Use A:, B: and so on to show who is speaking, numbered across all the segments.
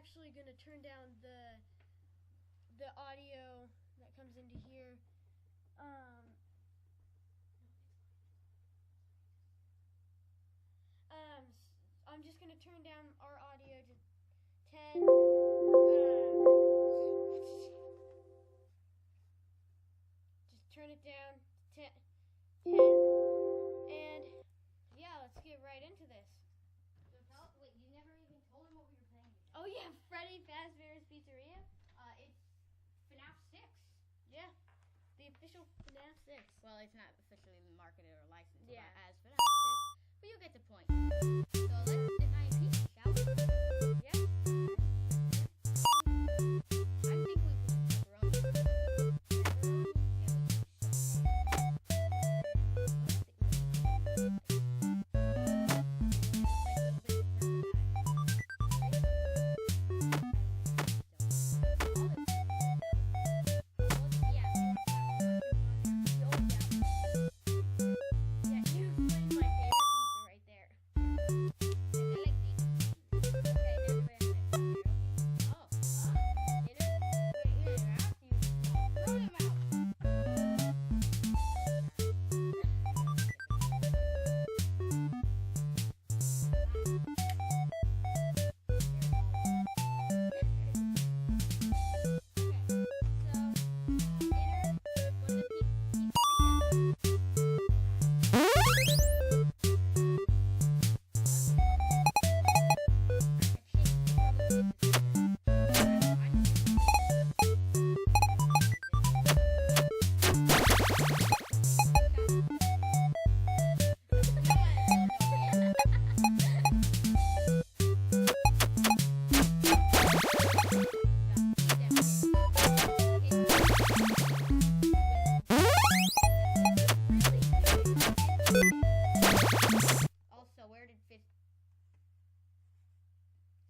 A: actually gonna turn down the audio that comes into here. I'm just gonna turn down our audio to 10. Just turn it down to 10. And yeah, let's get right into this.
B: Wait, you never even told him what we were playing again.
A: Oh yeah, Freddy Fazbear's Pizzeria.
B: It's FNAF 6.
A: Yeah, the official FNAF 6.
B: Well, it's not officially marketed or licensed as FNAF 6, but you get the point. So let's design pizza, shall we?
A: Yeah.
B: I think we put pepperoni.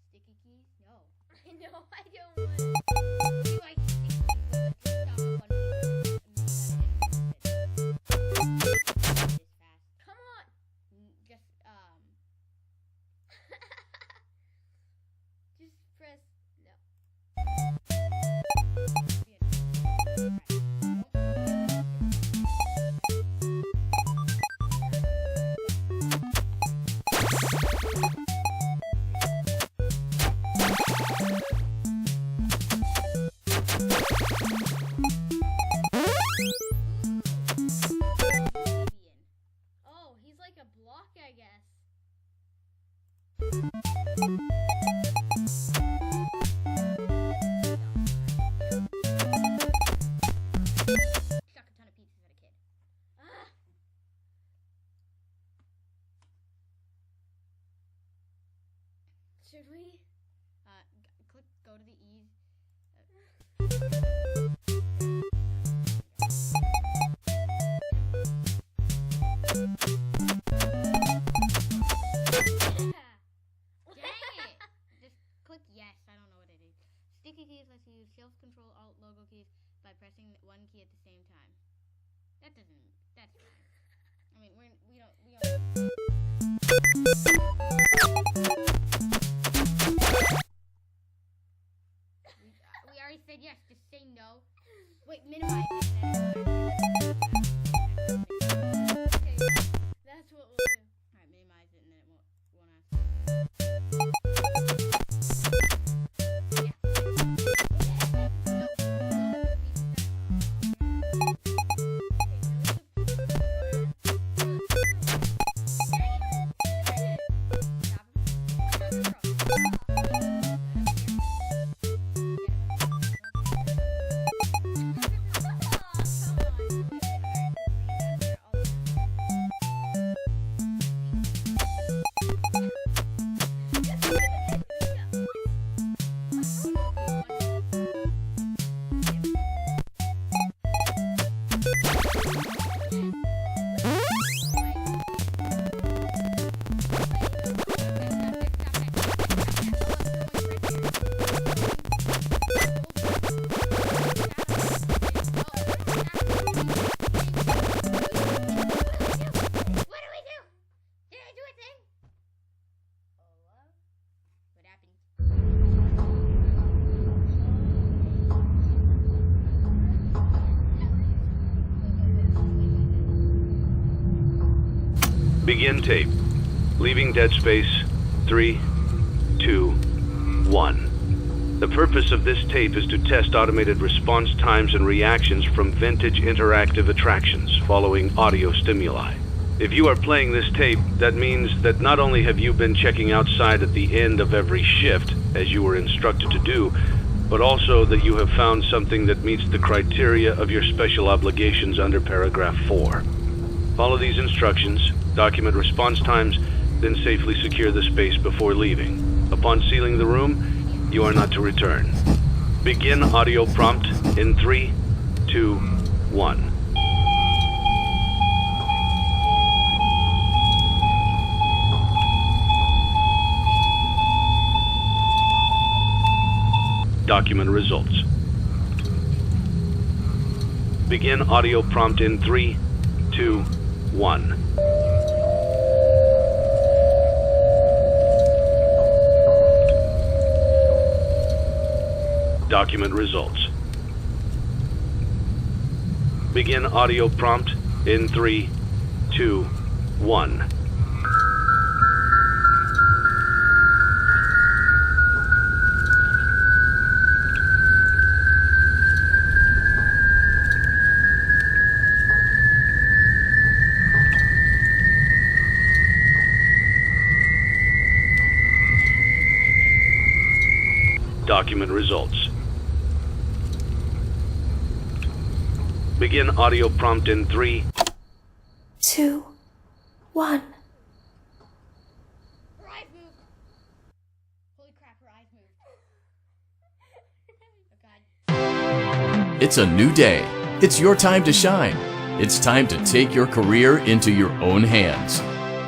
B: Sticky keys? No.
A: I know, I don't want to.
B: You like sticky keys, but just stop up on this fast.
A: Come on.
B: Just,
A: Just press no. Oh, he's like a block, I guess.
B: Chuck a ton of pizzas at a kid.
A: Ah. Should we?
B: Go to the ease. Dang it! Just click yes. I don't know what it is. Sticky keys lets you use Shift, Control, Alt, logo keys by pressing one key at the same time. That's fine. I mean, we don't. We already said yes. Just say no. Wait, minimize it.
A: Okay, that's what we'll do.
B: Alright, minimize it and then it won't ask.
C: Begin tape. Leaving dead space. 3, 2, 1. The purpose of this tape is to test automated response times and reactions from vintage interactive attractions following audio stimuli. If you are playing this tape, that means that not only have you been checking outside at the end of every shift, as you were instructed to do, but also that you have found something that meets the criteria of your special obligations under paragraph 4. Follow these instructions, document response times, then safely secure the space before leaving. Upon sealing the room, you are not to return. Begin audio prompt in 3, 2, 1. Document results. Begin audio prompt in 3, 2, 1. Document results. Begin audio prompt in 3, 2, 1. Document results. Begin audio prompt in 3,
D: 2, 1.
B: Her eyes moved. Holy crap, her eyes moved. Oh god.
E: It's a new day. It's your time to shine. It's time to take your career into your own hands.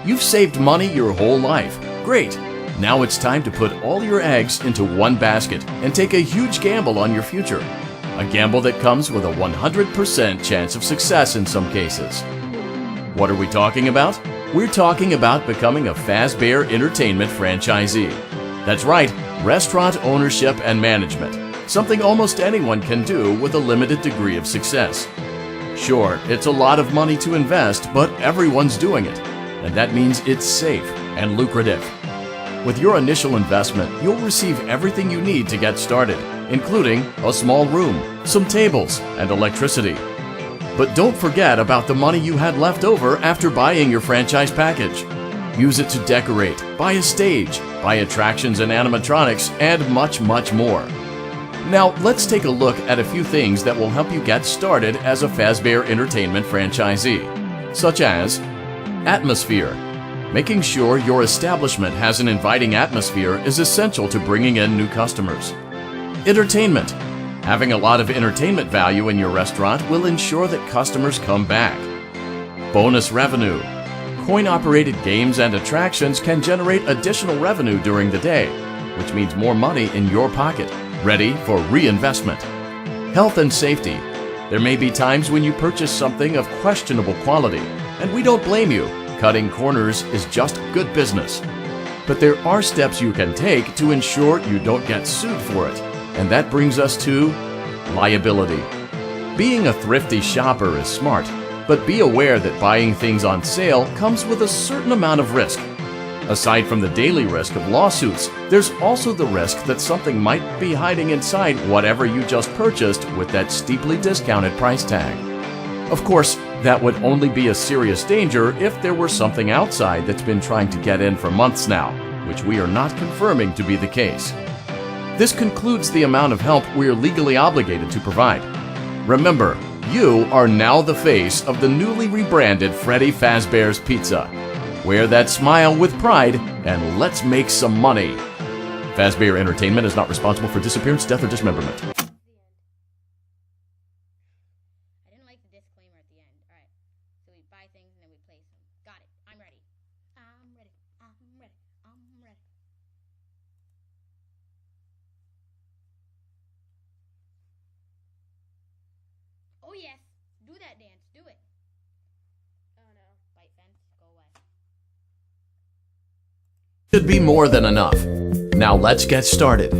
E: You've saved money your whole life. Great. Now it's time to put all your eggs into one basket and take a huge gamble on your future. A gamble that comes with a 100% chance of success in some cases. What are we talking about? We're talking about becoming a Fazbear Entertainment franchisee. That's right, restaurant ownership and management. Something almost anyone can do with a limited degree of success. Sure, it's a lot of money to invest, but everyone's doing it. And that means it's safe and lucrative. With your initial investment, you'll receive everything you need to get started, including a small room, some tables, and electricity. But don't forget about the money you had left over after buying your franchise package. Use it to decorate, buy a stage, buy attractions and animatronics, and much, much more. Now, let's take a look at a few things that will help you get started as a Fazbear Entertainment franchisee, such as atmosphere. Making sure your establishment has an inviting atmosphere is essential to bringing in new customers. Entertainment. Having a lot of entertainment value in your restaurant will ensure that customers come back. Bonus revenue. Coin-operated games and attractions can generate additional revenue during the day, which means more money in your pocket, ready for reinvestment. Health and safety. There may be times when you purchase something of questionable quality, and we don't blame you. Cutting corners is just good business. But there are steps you can take to ensure you don't get sued for it. And that brings us to liability. Being a thrifty shopper is smart, but be aware that buying things on sale comes with a certain amount of risk. Aside from the daily risk of lawsuits, there's also the risk that something might be hiding inside whatever you just purchased with that steeply discounted price tag. Of course, that would only be a serious danger if there were something outside that's been trying to get in for months now, which we are not confirming to be the case. This concludes the amount of help we are legally obligated to provide. Remember, you are now the face of the newly rebranded Freddy Fazbear's Pizza. Wear that smile with pride and let's make some money. Fazbear Entertainment is not responsible for disappearance, death, or dismemberment.
B: Things and then we place them. Got it. I'm ready. I'm ready. I'm ready. I'm ready. Oh yes. Do that dance. Do it. Oh no. Bite fence. Go away.
E: Should be more than enough. Now let's get started.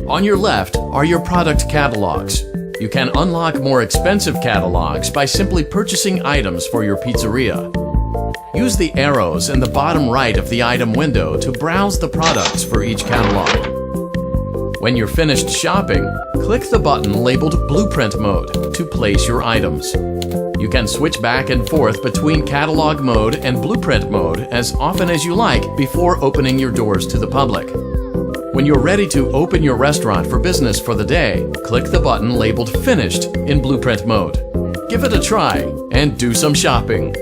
E: On your left are your product catalogs. You can unlock more expensive catalogs by simply purchasing items for your pizzeria. Use the arrows in the bottom right of the item window to browse the products for each catalog. When you're finished shopping, click the button labeled Blueprint Mode to place your items. You can switch back and forth between Catalog Mode and Blueprint Mode as often as you like before opening your doors to the public. When you're ready to open your restaurant for business for the day, click the button labeled Finished in Blueprint Mode. Give it a try and do some shopping.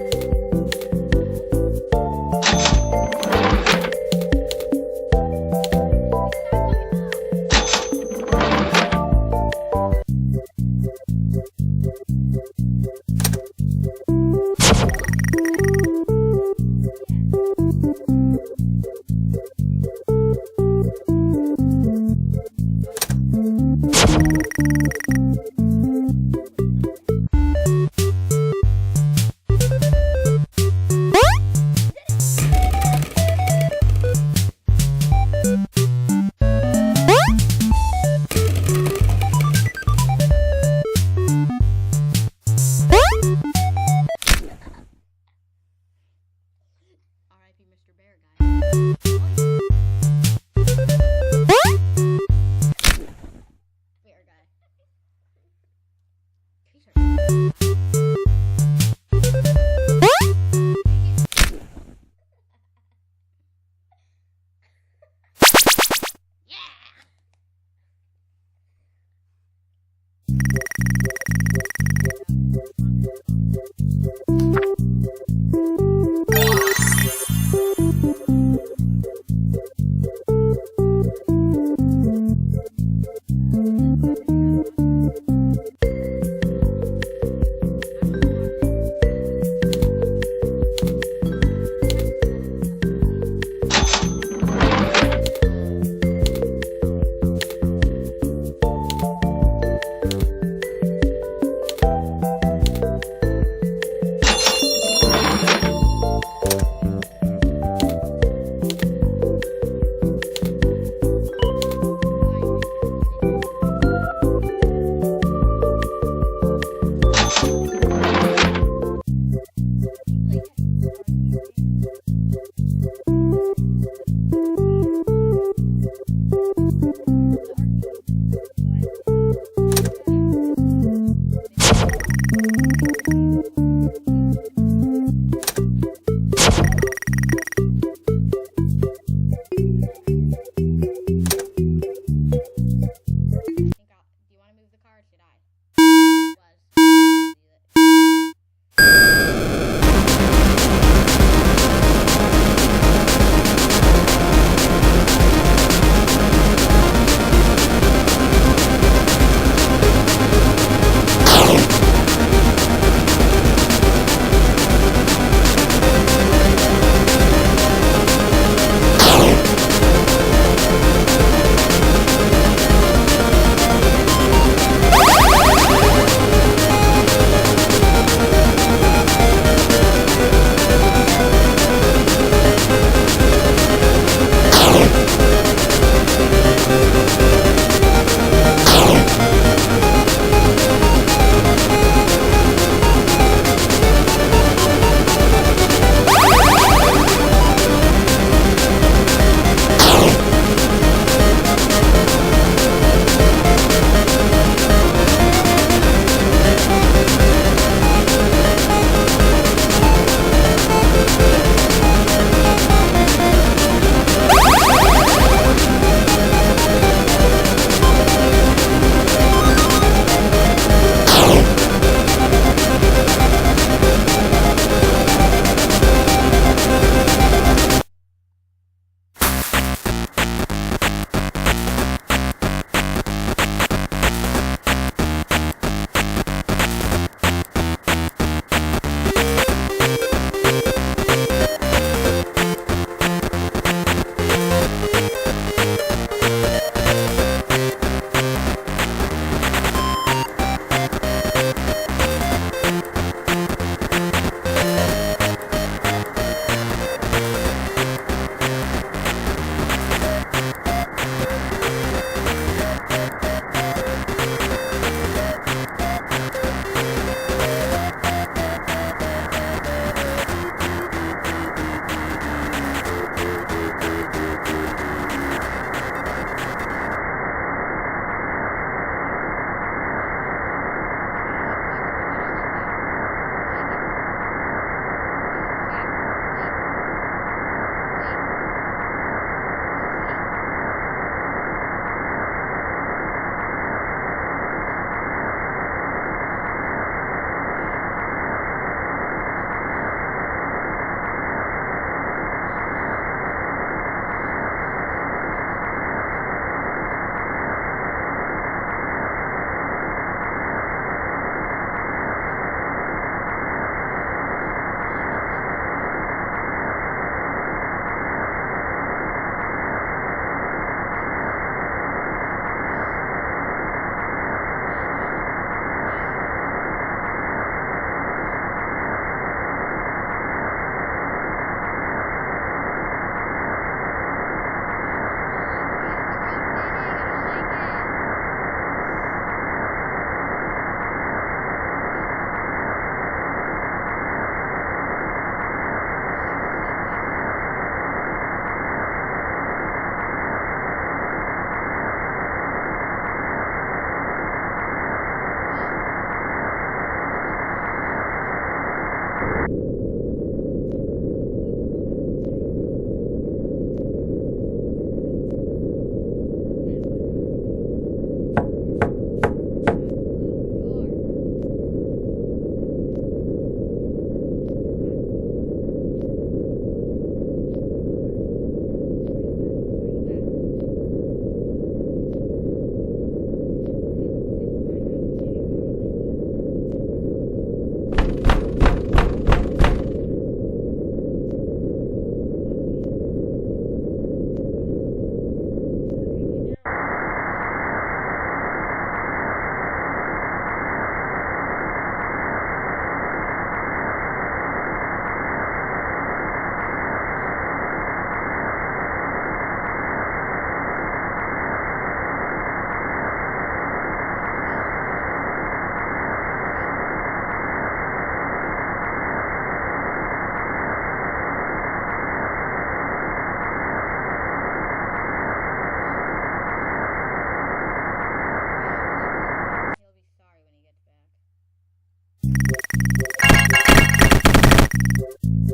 B: R.I.P. Mr. Bear Guy. Bear Guy.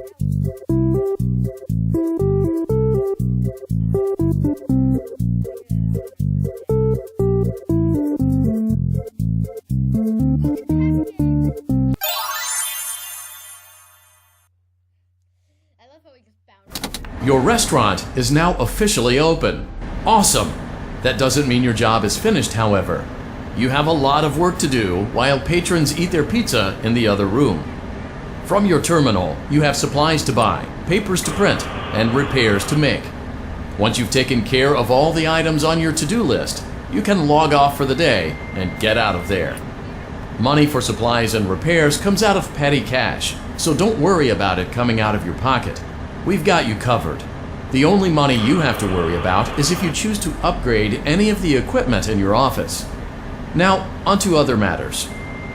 B: I love how we just found.
E: Your restaurant is now officially open. Awesome! That doesn't mean your job is finished, however. You have a lot of work to do while patrons eat their pizza in the other room. From your terminal, you have supplies to buy, papers to print, and repairs to make. Once you've taken care of all the items on your to-do list, you can log off for the day and get out of there. Money for supplies and repairs comes out of petty cash, so don't worry about it coming out of your pocket. We've got you covered. The only money you have to worry about is if you choose to upgrade any of the equipment in your office. Now, onto other matters.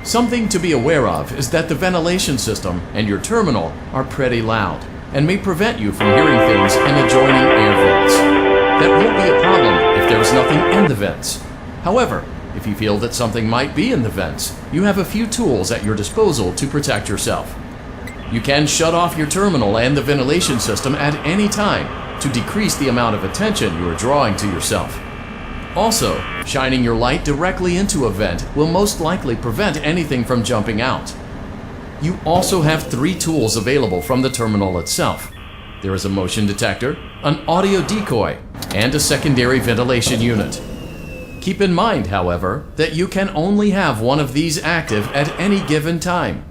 E: Something to be aware of is that the ventilation system and your terminal are pretty loud and may prevent you from hearing things in adjoining air vents. That won't be a problem if there's nothing in the vents. However, if you feel that something might be in the vents, you have a few tools at your disposal to protect yourself. You can shut off your terminal and the ventilation system at any time to decrease the amount of attention you are drawing to yourself. Also, shining your light directly into a vent will most likely prevent anything from jumping out. You also have 3 tools available from the terminal itself. There is a motion detector, an audio decoy, and a secondary ventilation unit. Keep in mind, however, that you can only have one of these active at any given time.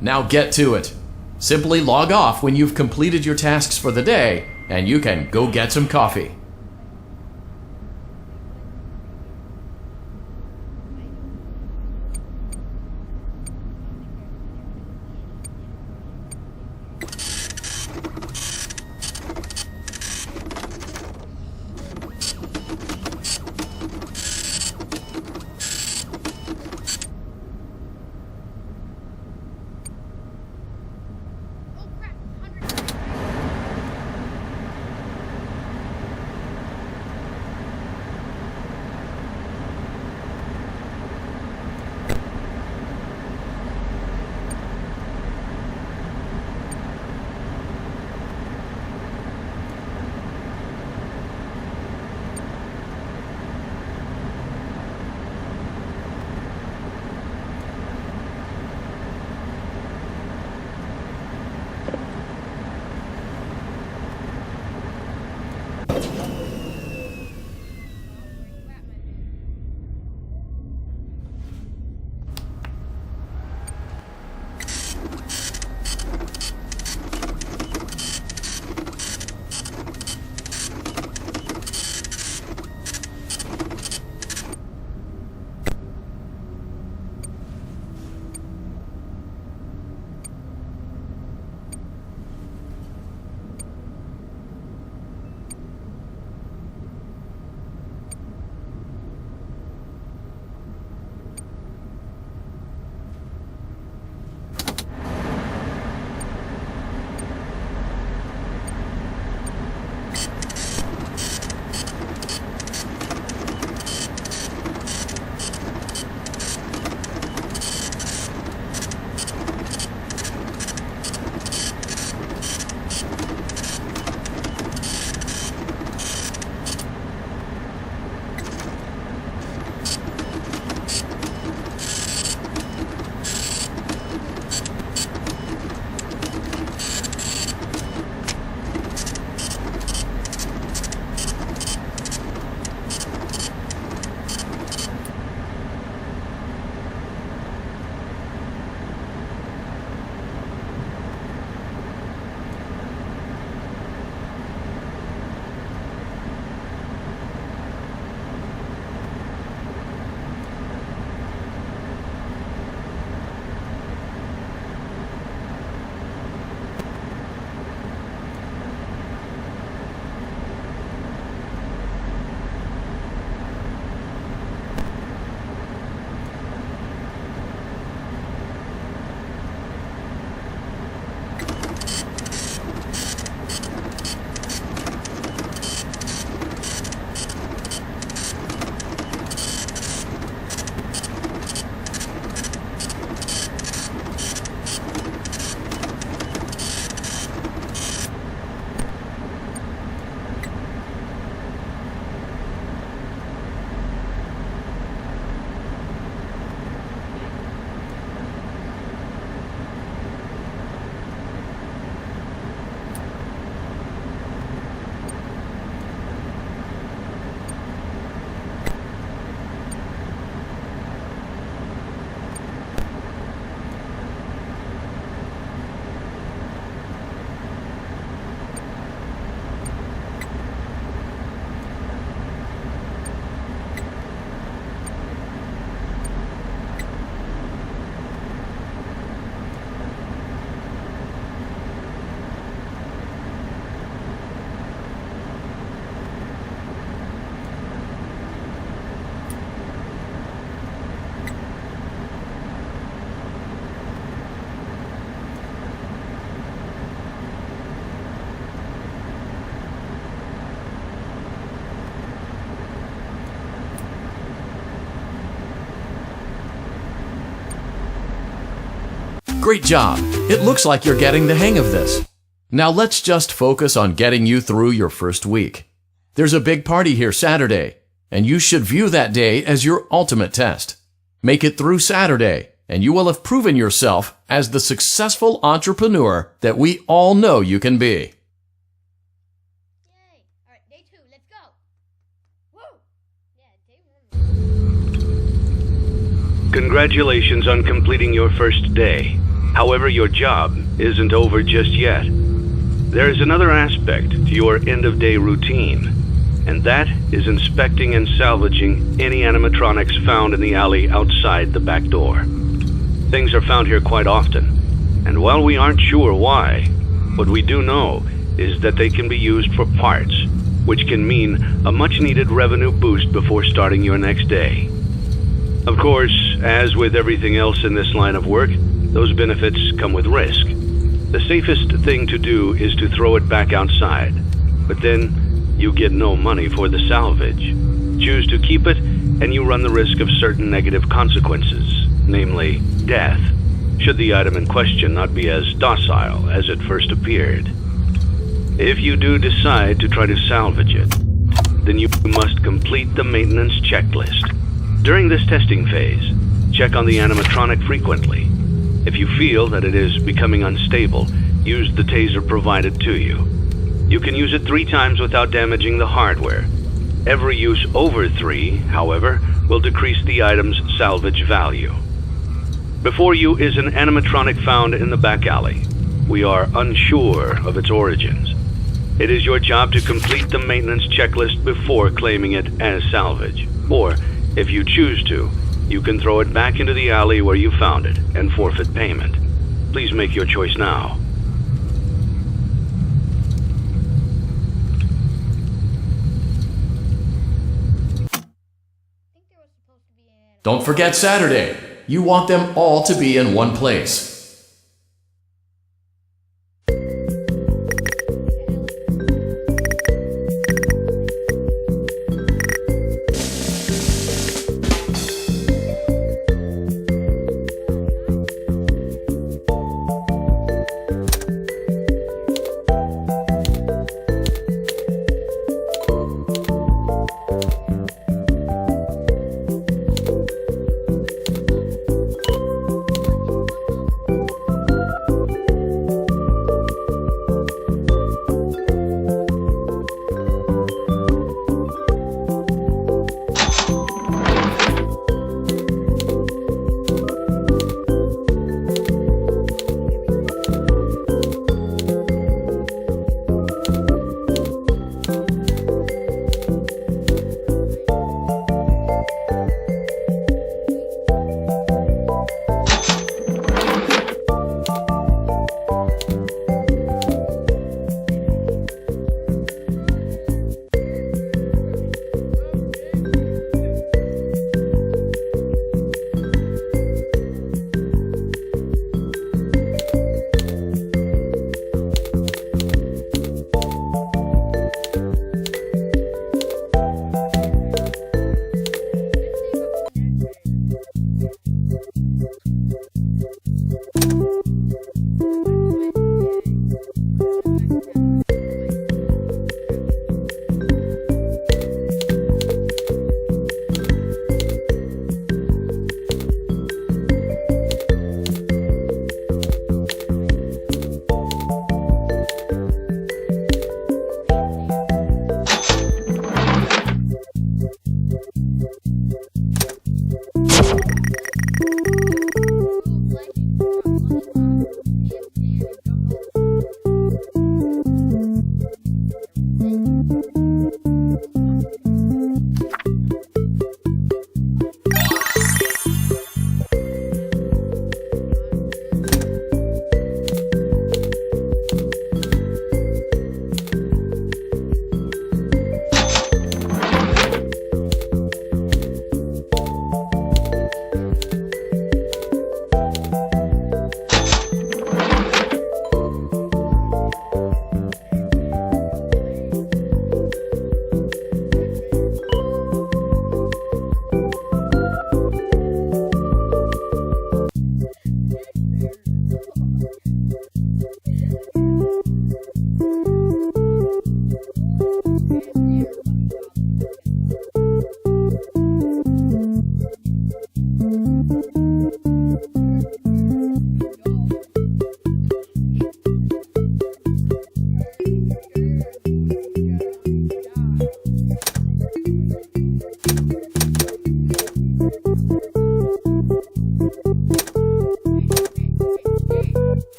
E: Now get to it. Simply log off when you've completed your tasks for the day, and you can go get some coffee. Great job. It looks like you're getting the hang of this. Now let's just focus on getting you through your first week. There's a big party here Saturday, and you should view that day as your ultimate test. Make it through Saturday, and you will have proven yourself as the successful entrepreneur that we all know you can be.
B: Yay. All right, day 2, let's go. Woo! Yeah, day 1.
C: Congratulations on completing your first day. However, your job isn't over just yet. There is another aspect to your end-of-day routine, and that is inspecting and salvaging any animatronics found in the alley outside the back door. Things are found here quite often, and while we aren't sure why, what we do know is that they can be used for parts, which can mean a much-needed revenue boost before starting your next day. Of course, as with everything else in this line of work, those benefits come with risk. The safest thing to do is to throw it back outside, but then you get no money for the salvage. Choose to keep it, and you run the risk of certain negative consequences, namely death, should the item in question not be as docile as it first appeared. If you do decide to try to salvage it, then you must complete the maintenance checklist. During this testing phase, check on the animatronic frequently. If you feel that it is becoming unstable, use the taser provided to you. You can use it 3 times without damaging the hardware. Every use over 3, however, will decrease the item's salvage value. Before you is an animatronic found in the back alley. We are unsure of its origins. It is your job to complete the maintenance checklist before claiming it as salvage. Or, if you choose to, you can throw it back into the alley where you found it and forfeit payment. Please make your choice now.
E: Don't forget Saturday. You want them all to be in one place.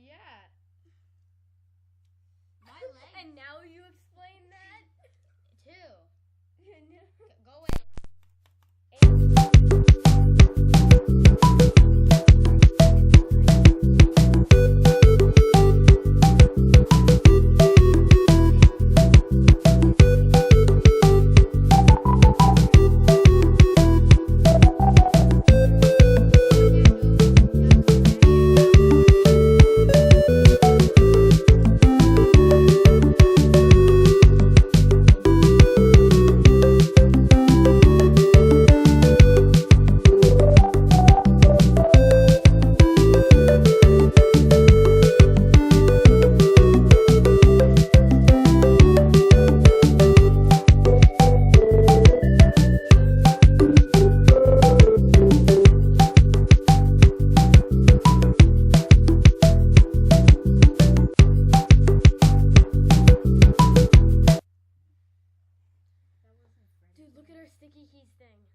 A: Yeah.
B: My legs.
A: And now you explain that?
B: Two. Go away.
A: Dude, look at our sticky keys thing.